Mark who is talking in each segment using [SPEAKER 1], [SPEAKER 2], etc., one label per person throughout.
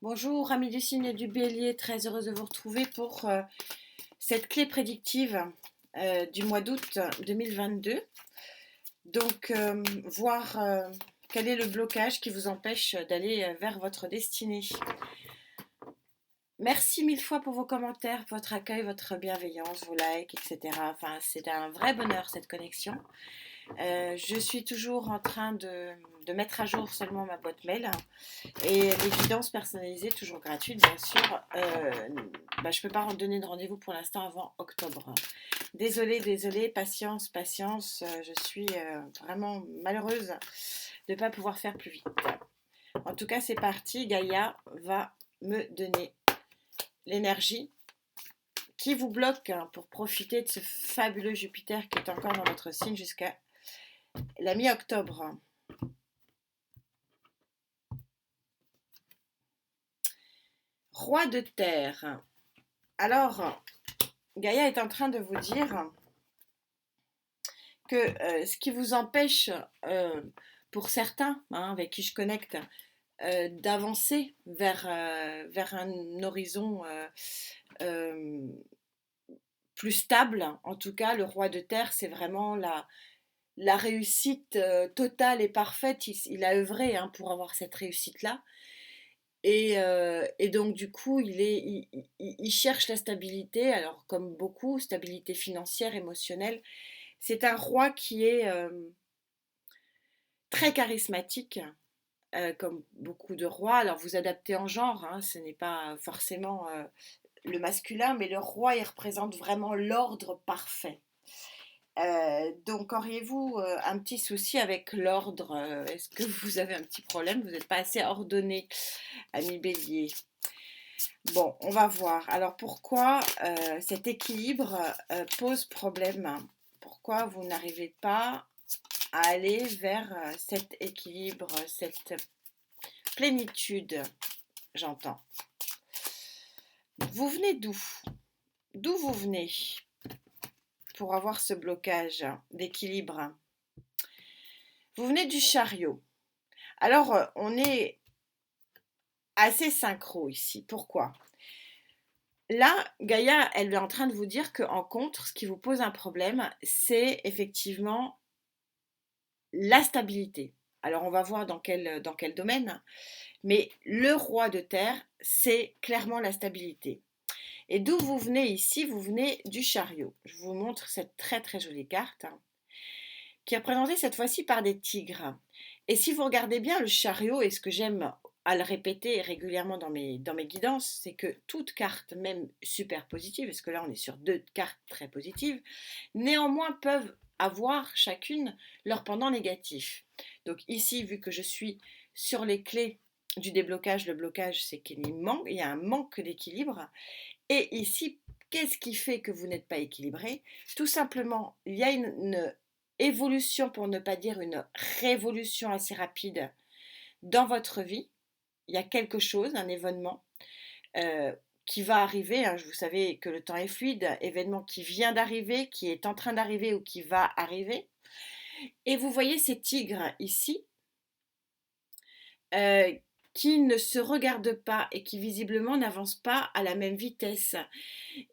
[SPEAKER 1] Bonjour, amis du signe du Bélier, très heureuse de vous retrouver pour cette clé prédictive du mois d'août 2022. Donc, voir quel est le blocage qui vous empêche d'aller vers votre destinée. Merci mille fois pour vos commentaires, votre accueil, votre bienveillance, vos likes, etc. Enfin, c'est un vrai bonheur cette connexion. Je suis toujours en train de mettre à jour seulement ma boîte mail et les guidances personnalisées, toujours gratuites bien sûr. Je ne peux pas donner de rendez-vous pour l'instant avant octobre. Désolée, patience, patience. Je suis vraiment malheureuse de ne pas pouvoir faire plus vite. En tout cas, c'est parti. Gaïa va me donner l'énergie qui vous bloque pour profiter de ce fabuleux Jupiter qui est encore dans votre signe jusqu'à la mi-octobre. Roi de terre. Alors, Gaïa est en train de vous dire que ce qui vous empêche, pour certains avec qui je connecte, d'avancer vers un horizon plus stable, en tout cas, le roi de terre, c'est vraiment la réussite totale et parfaite. Il a œuvré pour avoir cette réussite-là. Et donc, du coup, il cherche la stabilité, alors comme beaucoup, stabilité financière, émotionnelle. C'est un roi qui est très charismatique, comme beaucoup de rois. Alors, vous adaptez en genre, ce n'est pas forcément le masculin, mais le roi, il représente vraiment l'ordre parfait. Donc, auriez-vous un petit souci avec l'ordre? Est-ce que vous avez un petit problème? Vous n'êtes pas assez ordonné, ami Bélier. Bon, on va voir. Alors, pourquoi cet équilibre pose problème? Pourquoi vous n'arrivez pas à aller vers cet équilibre, cette plénitude, j'entends. Vous venez d'où? D'où vous venez pour avoir ce blocage d'équilibre? Vous venez du chariot. Alors, on est assez synchro ici. Pourquoi? Là, Gaïa, elle est en train de vous dire qu'en contre, ce qui vous pose un problème, c'est effectivement la stabilité. Alors, on va voir dans quel domaine. Mais le roi de terre, c'est clairement la stabilité. Et d'où vous venez ici? Vous venez du chariot. Je vous montre cette très très jolie carte qui est représentée cette fois-ci par des tigres. Et si vous regardez bien le chariot, et ce que j'aime à le répéter régulièrement dans mes guidances, c'est que toute carte, même super positive, parce que là on est sur deux cartes très positives, néanmoins peuvent avoir chacune leur pendant négatif. Donc ici, vu que je suis sur les clés du déblocage, le blocage c'est qu'il y a un manque d'équilibre. Et ici, qu'est-ce qui fait que vous n'êtes pas équilibré? Tout simplement, il y a une évolution, pour ne pas dire une révolution assez rapide dans votre vie. Il y a quelque chose, un événement qui va arriver. Vous savez que le temps est fluide, événement qui vient d'arriver, qui est en train d'arriver ou qui va arriver. Et vous voyez ces tigres ici qui ne se regardent pas et qui visiblement n'avancent pas à la même vitesse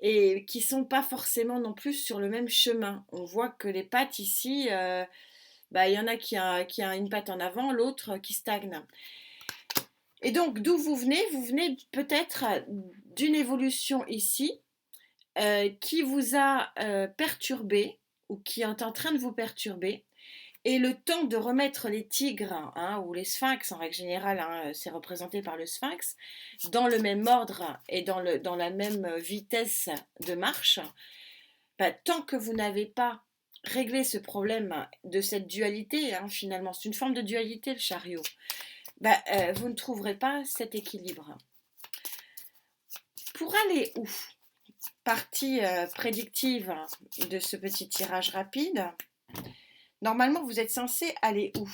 [SPEAKER 1] et qui sont pas forcément non plus sur le même chemin. On voit que les pattes ici, il y en a qui a une patte en avant, l'autre qui stagne. Et donc, d'où vous venez? Vous venez peut-être d'une évolution ici qui vous a perturbé ou qui est en train de vous perturber. Et le temps de remettre les tigres ou les sphinx, en règle générale, c'est représenté par le sphinx, dans le même ordre et dans la même vitesse de marche, tant que vous n'avez pas réglé ce problème de cette dualité, finalement, c'est une forme de dualité le chariot, vous ne trouverez pas cet équilibre. Pour aller où? Partie prédictive de ce petit tirage rapide. Normalement, vous êtes censé aller où?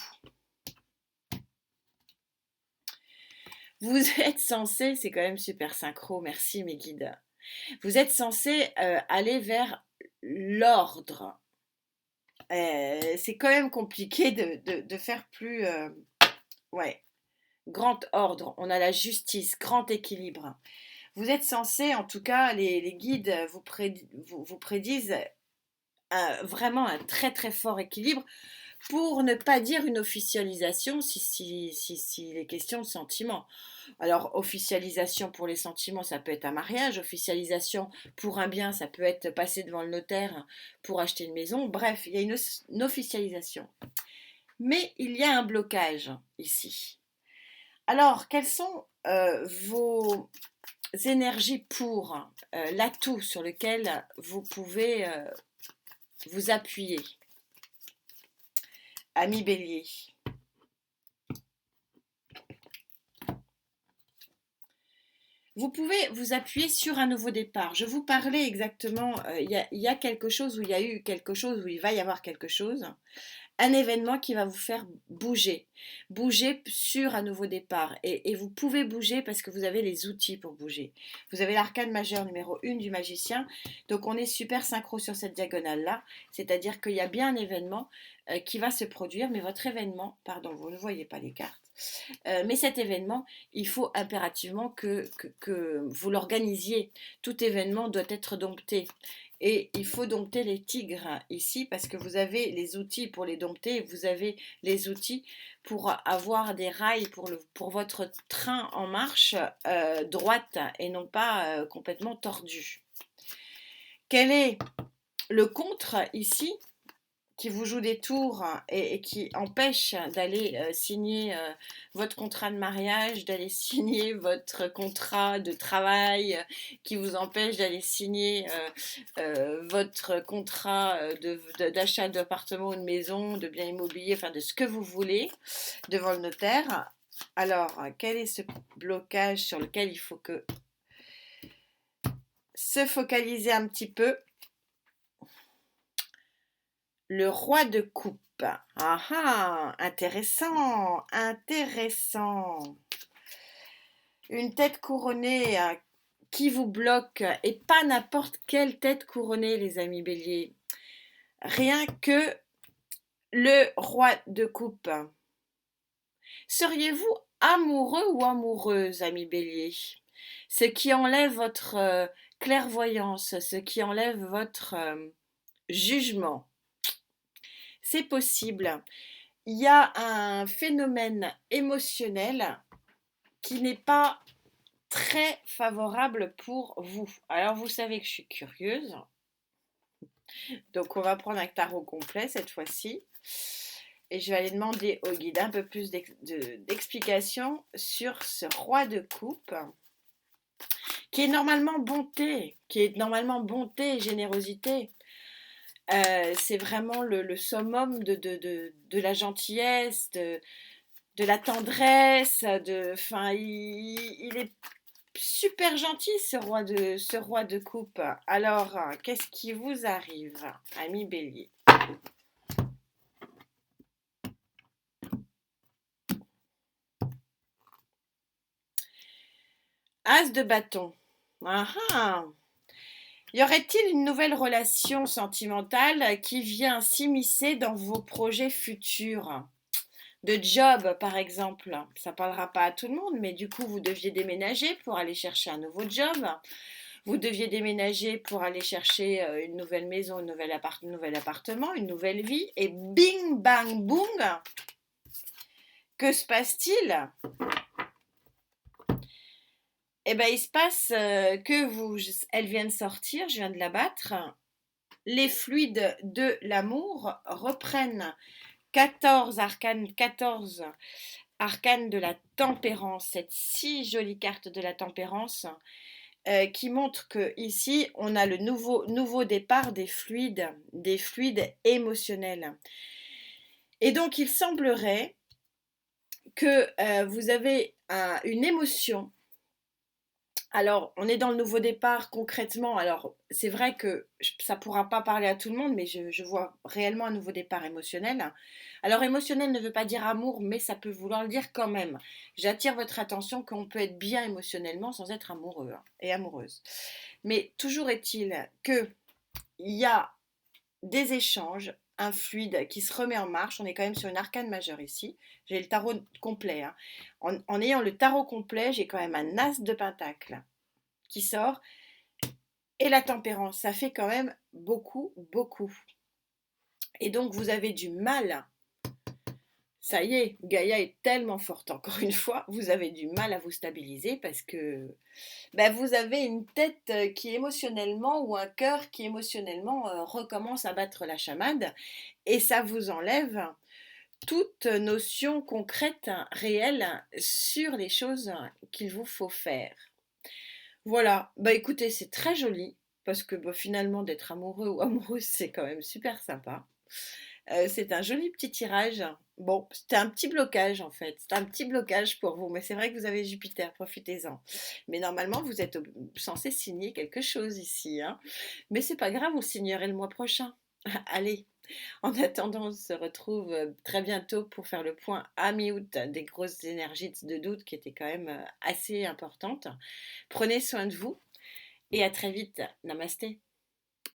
[SPEAKER 1] Vous êtes censé, c'est quand même super synchro, merci mes guides. Vous êtes censé aller vers l'ordre. C'est quand même compliqué de faire plus... ouais. grand ordre, on a la justice, grand équilibre. Vous êtes censé, en tout cas, les guides vous prédisent vraiment un très très fort équilibre, pour ne pas dire une officialisation si les questions de sentiments. Alors, officialisation pour les sentiments, ça peut être un mariage, officialisation pour un bien, ça peut être passer devant le notaire pour acheter une maison, bref, il y a une officialisation. Mais il y a un blocage ici. Alors, quelles sont vos énergies pour l'atout sur lequel vous pouvez vous appuyer, ami Bélier? Vous pouvez vous appuyer sur un nouveau départ. Je vous parlais exactement, il y a quelque chose où il y a eu quelque chose, où il va y avoir quelque chose. Un événement qui va vous faire bouger. Bouger sur un nouveau départ. Et vous pouvez bouger parce que vous avez les outils pour bouger. Vous avez l'arcane majeur numéro 1 du magicien. Donc on est super synchro sur cette diagonale-là. C'est-à-dire qu'il y a bien un événement qui va se produire. Mais votre événement, pardon, vous ne voyez pas les cartes. Mais cet événement, il faut impérativement que vous l'organisiez. Tout événement doit être dompté. Et il faut dompter les tigres ici parce que vous avez les outils pour les dompter, vous avez les outils pour avoir des rails pour votre train en marche droite et non pas complètement tordu. Quel est le contre ici qui vous joue des tours et qui empêche d'aller signer votre contrat de mariage, d'aller signer votre contrat de travail, qui vous empêche d'aller signer votre contrat d'achat d'appartement ou de maison, de bien immobilier, enfin de ce que vous voulez devant le notaire. Alors, quel est ce blocage sur lequel il faut que se focaliser un petit peu? Le roi de coupe. Ah ah, intéressant, intéressant. Une tête couronnée qui vous bloque, et pas n'importe quelle tête couronnée, les amis béliers. Rien que le roi de coupe. Seriez-vous amoureux ou amoureuse, amis béliers? Ce qui enlève votre clairvoyance, ce qui enlève votre jugement. C'est possible. Il y a un phénomène émotionnel qui n'est pas très favorable pour vous. Alors vous savez que je suis curieuse. Donc on va prendre un tarot complet cette fois-ci. Et je vais aller demander au guide un peu plus d'explications sur ce roi de coupe qui est normalement bonté, et générosité. C'est vraiment le summum de la gentillesse, de la tendresse, il est super gentil ce roi de coupe. Alors, qu'est-ce qui vous arrive, ami Bélier? As de bâton. Ah ah. Y aurait-il une nouvelle relation sentimentale qui vient s'immiscer dans vos projets futurs? De job, par exemple. Ça parlera pas à tout le monde, mais du coup, vous deviez déménager pour aller chercher un nouveau job. Vous deviez déménager pour aller chercher une nouvelle maison, un nouvel appartement, une nouvelle vie. Et bing, bang, boum, que se passe-t-il? Eh bien, il se passe elle vient de sortir, je viens de la battre. Les fluides de l'amour reprennent 14 arcanes, 14 arcanes de la tempérance, cette si jolie carte de la tempérance qui montre que ici on a le nouveau départ des fluides émotionnels. Et donc il semblerait que vous avez une émotion. Alors, on est dans le nouveau départ concrètement. Alors, c'est vrai que ça ne pourra pas parler à tout le monde, mais je vois réellement un nouveau départ émotionnel. Alors, émotionnel ne veut pas dire amour, mais ça peut vouloir le dire quand même. J'attire votre attention qu'on peut être bien émotionnellement sans être amoureux et amoureuse. Mais toujours est-il qu'il y a des échanges un fluide qui se remet en marche. On est quand même sur une arcane majeure ici. J'ai le tarot complet, hein. En ayant le tarot complet, j'ai quand même un as de pentacle qui sort et la tempérance. Ça fait quand même beaucoup, beaucoup. Et donc vous avez du mal. Ça y est, Gaïa est tellement forte, encore une fois, vous avez du mal à vous stabiliser parce que ben, vous avez une tête qui émotionnellement ou un cœur qui émotionnellement recommence à battre la chamade et ça vous enlève toute notion concrète, réelle sur les choses qu'il vous faut faire. Voilà, bah écoutez, c'est très joli parce que bah, finalement d'être amoureux ou amoureuse, c'est quand même super sympa. C'est un joli petit tirage. Bon, c'était un petit blocage en fait. C'est un petit blocage pour vous, mais c'est vrai que vous avez Jupiter, profitez-en. Mais normalement, vous êtes censé signer quelque chose ici, hein. Mais c'est pas grave, vous le signerez le mois prochain. Allez, en attendant, on se retrouve très bientôt pour faire le point à mi-août des grosses énergies de doute qui étaient quand même assez importantes. Prenez soin de vous et à très vite. Namasté.